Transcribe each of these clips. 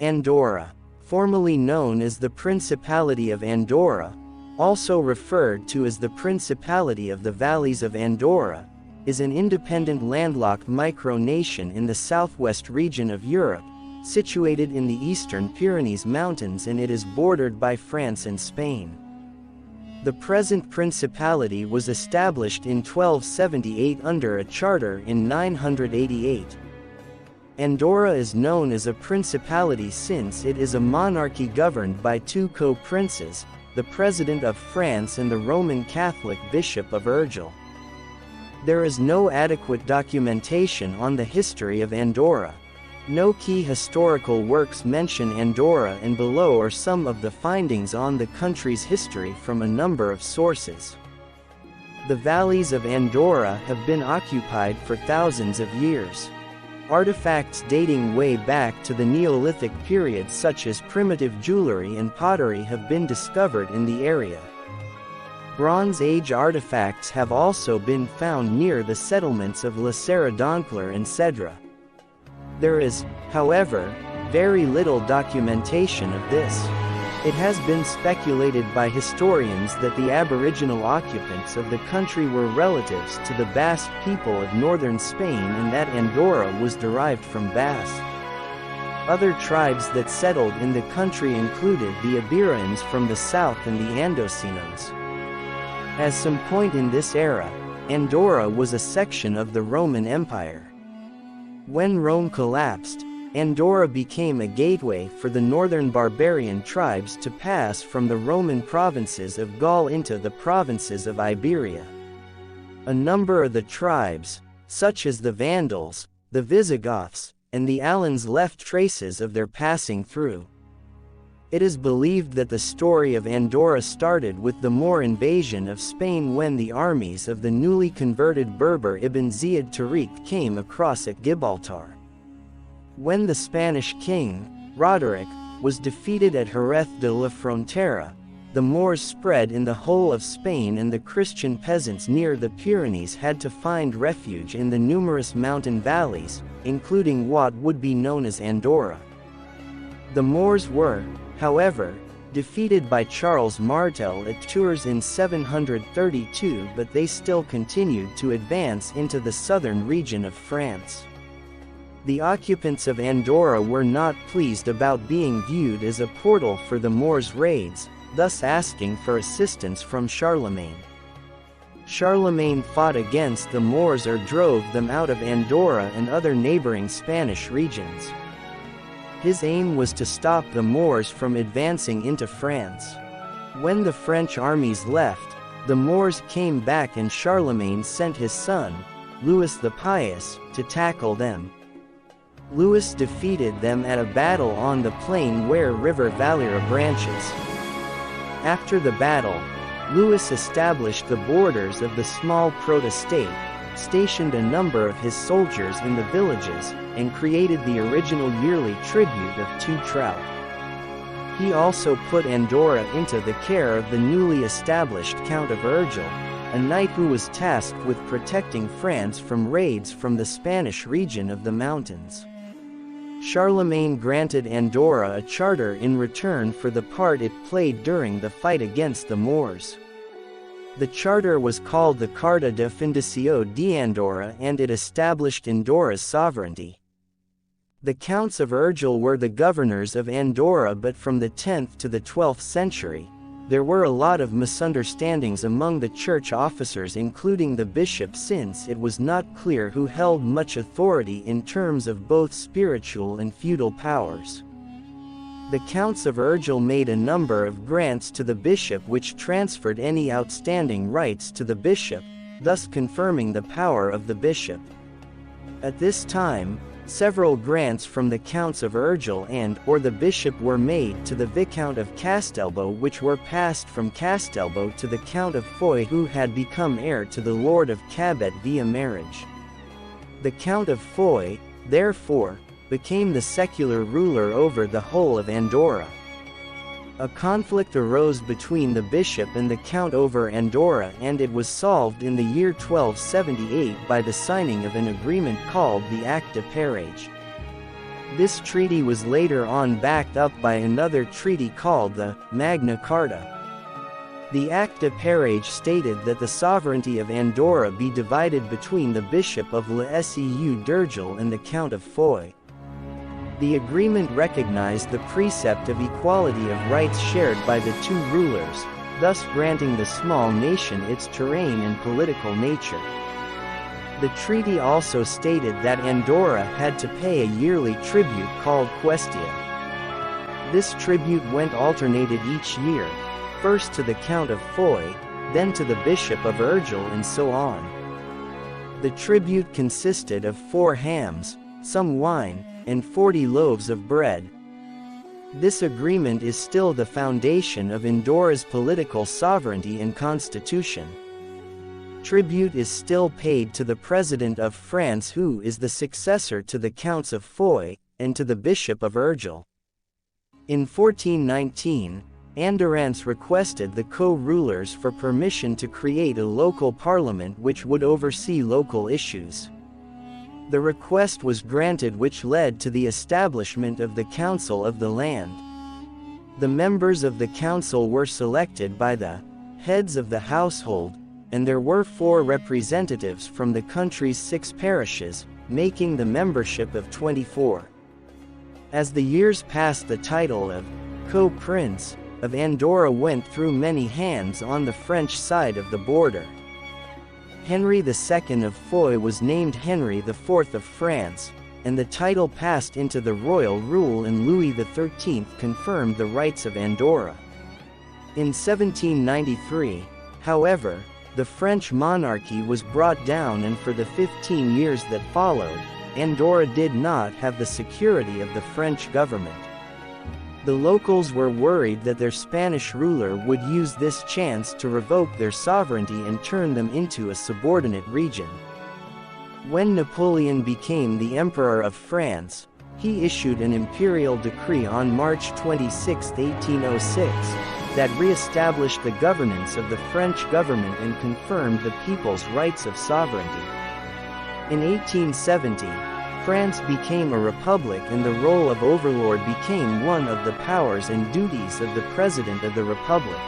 Andorra, formerly known as the Principality of Andorra, also referred to as the Principality of the Valleys of Andorra, is an independent landlocked micronation in the southwest region of Europe, situated in the eastern Pyrenees Mountains, and it is bordered by France and Spain. The present principality was established in 1278 under a charter in 988. Andorra is known as a principality since it is a monarchy governed by two co-princes, the President of France and the Roman Catholic Bishop of Urgell. There is no adequate documentation on the history of Andorra. No key historical works mention Andorra, and below are some of the findings on the country's history from a number of sources. The valleys of Andorra have been occupied for thousands of years. Artifacts dating way back to the Neolithic period such as primitive jewelry and pottery have been discovered in the area. Bronze Age artifacts have also been found near the settlements of La Serra d'Onclar and Cedra. There is, however, very little documentation of this. It has been speculated by historians that the Aboriginal occupants of the country were relatives to the Basque people of northern Spain and that Andorra was derived from Basque. Other tribes that settled in the country included the Iberians from the south and the Andosinos. At some point in this era, Andorra was a section of the Roman Empire. When Rome collapsed, Andorra became a gateway for the northern barbarian tribes to pass from the Roman provinces of Gaul into the provinces of Iberia. A number of the tribes, such as the Vandals, the Visigoths, and the Alans, left traces of their passing through. It is believed that the story of Andorra started with the Moor invasion of Spain when the armies of the newly converted Berber Ibn Ziyad Tariq came across at Gibraltar. When the Spanish king, Roderick, was defeated at Jerez de la Frontera, the Moors spread in the whole of Spain, and the Christian peasants near the Pyrenees had to find refuge in the numerous mountain valleys, including what would be known as Andorra. The Moors were, however, defeated by Charles Martel at Tours in 732, but they still continued to advance into the southern region of France. The occupants of Andorra were not pleased about being viewed as a portal for the Moors' raids, thus asking for assistance from Charlemagne. Charlemagne fought against the Moors or drove them out of Andorra and other neighboring Spanish regions. His aim was to stop the Moors from advancing into France. When the French armies left, the Moors came back and Charlemagne sent his son, Louis the Pious, to tackle them. Louis defeated them at a battle on the plain where River Valira branches. After the battle, Louis established the borders of the small proto-state, stationed a number of his soldiers in the villages, and created the original yearly tribute of 2 trout. He also put Andorra into the care of the newly established Count of Urgell, a knight who was tasked with protecting France from raids from the Spanish region of the mountains. Charlemagne granted Andorra a charter in return for the part it played during the fight against the Moors. The charter was called the Carta de Fundació d'Andorra, and it established Andorra's sovereignty. The Counts of Urgell were the governors of Andorra, but from the 10th to the 12th century, there were a lot of misunderstandings among the church officers, including the bishop, since it was not clear who held much authority in terms of both spiritual and feudal powers. The Counts of Urgell made a number of grants to the bishop which transferred any outstanding rights to the bishop, thus confirming the power of the bishop. At this time, several grants from the Counts of Urgell and/or the bishop were made to the Viscount of Castelbo, which were passed from Castelbo to the Count of Foix, who had become heir to the Lord of Cabet via marriage. The Count of Foix, therefore, became the secular ruler over the whole of Andorra. A conflict arose between the bishop and the count over Andorra, and it was solved in the year 1278 by the signing of an agreement called the Act de Parage. This treaty was later on backed up by another treaty called the Magna Carta. The Acte de Parage stated that the sovereignty of Andorra be divided between the Bishop of La Seu d'Urgell and the Count of Foix. The agreement recognized the precept of equality of rights shared by the two rulers, thus granting the small nation its terrain and political nature. The treaty also stated that Andorra had to pay a yearly tribute called Questia. This tribute went alternated each year, first to the Count of Foix, then to the Bishop of Urgell, and so on. The tribute consisted of 4 hams, some wine, and 40 loaves of bread. This agreement is still the foundation of Andorra's political sovereignty and constitution. Tribute is still paid to the President of France, who is the successor to the Counts of Foix, and to the Bishop of Urgell. In 1419, Andorrans requested the co-rulers for permission to create a local parliament which would oversee local issues. The request was granted, which led to the establishment of the Council of the Land. The members of the council were selected by the heads of the household, and there were 4 representatives from the country's 6 parishes, making the membership of 24. As the years passed, the title of co-prince of Andorra went through many hands on the French side of the border. Henry II of Foix was named Henry IV of France, and the title passed into the royal rule, and Louis XIII confirmed the rights of Andorra. In 1793, however, the French monarchy was brought down, and for the 15 years that followed, Andorra did not have the security of the French government. The locals were worried that their Spanish ruler would use this chance to revoke their sovereignty and turn them into a subordinate region. When Napoleon became the Emperor of France, he issued an imperial decree on March 26, 1806, that re-established the governance of the French government and confirmed the people's rights of sovereignty. In 1870, France became a republic, and the role of overlord became one of the powers and duties of the President of the Republic.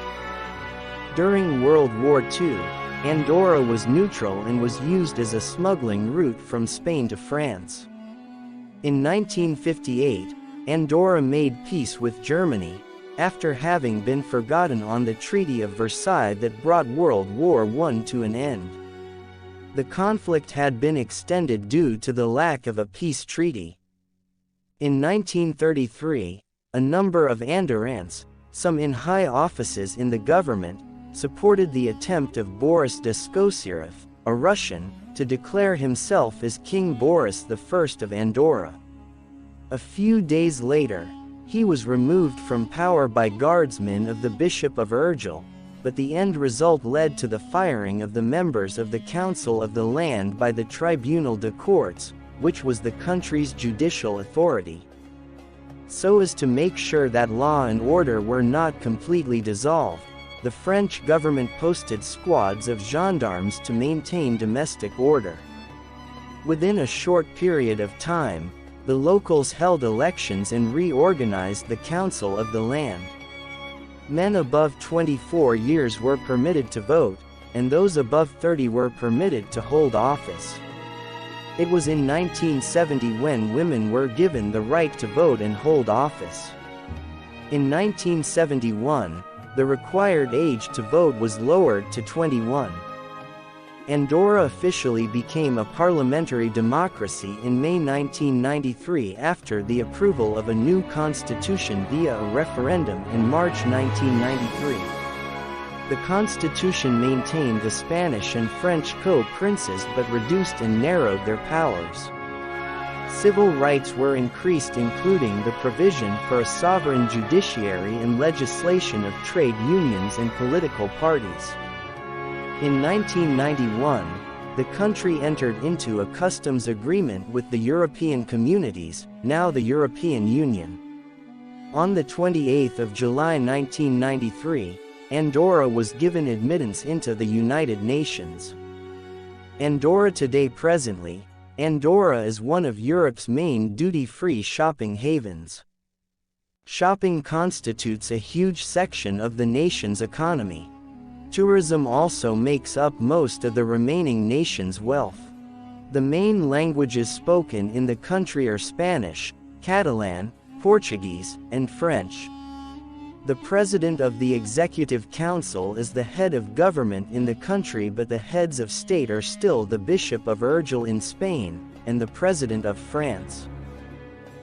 During World War II, Andorra was neutral and was used as a smuggling route from Spain to France. In 1958, Andorra made peace with Germany, after having been forgotten on the Treaty of Versailles that brought World War I to an end. The conflict had been extended due to the lack of a peace treaty. In 1933, a number of Andorrans, some in high offices in the government, supported the attempt of Boris de Skosyrov, a Russian, to declare himself as King Boris I of Andorra. A few days later, he was removed from power by guardsmen of the Bishop of Urgell, but the end result led to the firing of the members of the Council of the Land by the Tribunal de Cortes, which was the country's judicial authority. So as to make sure that law and order were not completely dissolved, the French government posted squads of gendarmes to maintain domestic order. Within a short period of time, the locals held elections and reorganized the Council of the Land. Men above 24 years were permitted to vote, and those above 30 were permitted to hold office. It was in 1970 when women were given the right to vote and hold office. In 1971, the required age to vote was lowered to 21. Andorra officially became a parliamentary democracy in May 1993 after the approval of a new constitution via a referendum in March 1993. The constitution maintained the Spanish and French co-princes but reduced and narrowed their powers. Civil rights were increased, including the provision for a sovereign judiciary and legislation of trade unions and political parties. In 1991, the country entered into a customs agreement with the European Communities, now the European Union. On the 28th of July 1993, Andorra was given admittance into the United Nations. Andorra today. Presently, Andorra is one of Europe's main duty-free shopping havens. Shopping constitutes a huge section of the nation's economy. Tourism also makes up most of the remaining nation's wealth. The main languages spoken in the country are Spanish, Catalan, Portuguese, and French. The President of the Executive Council is the head of government in the country, but the heads of state are still the Bishop of Urgell in Spain, and the President of France.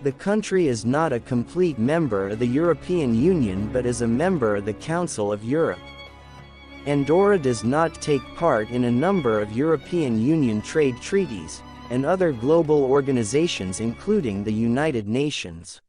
The country is not a complete member of the European Union but is a member of the Council of Europe. Andorra does not take part in a number of European Union trade treaties, and other global organizations including the United Nations.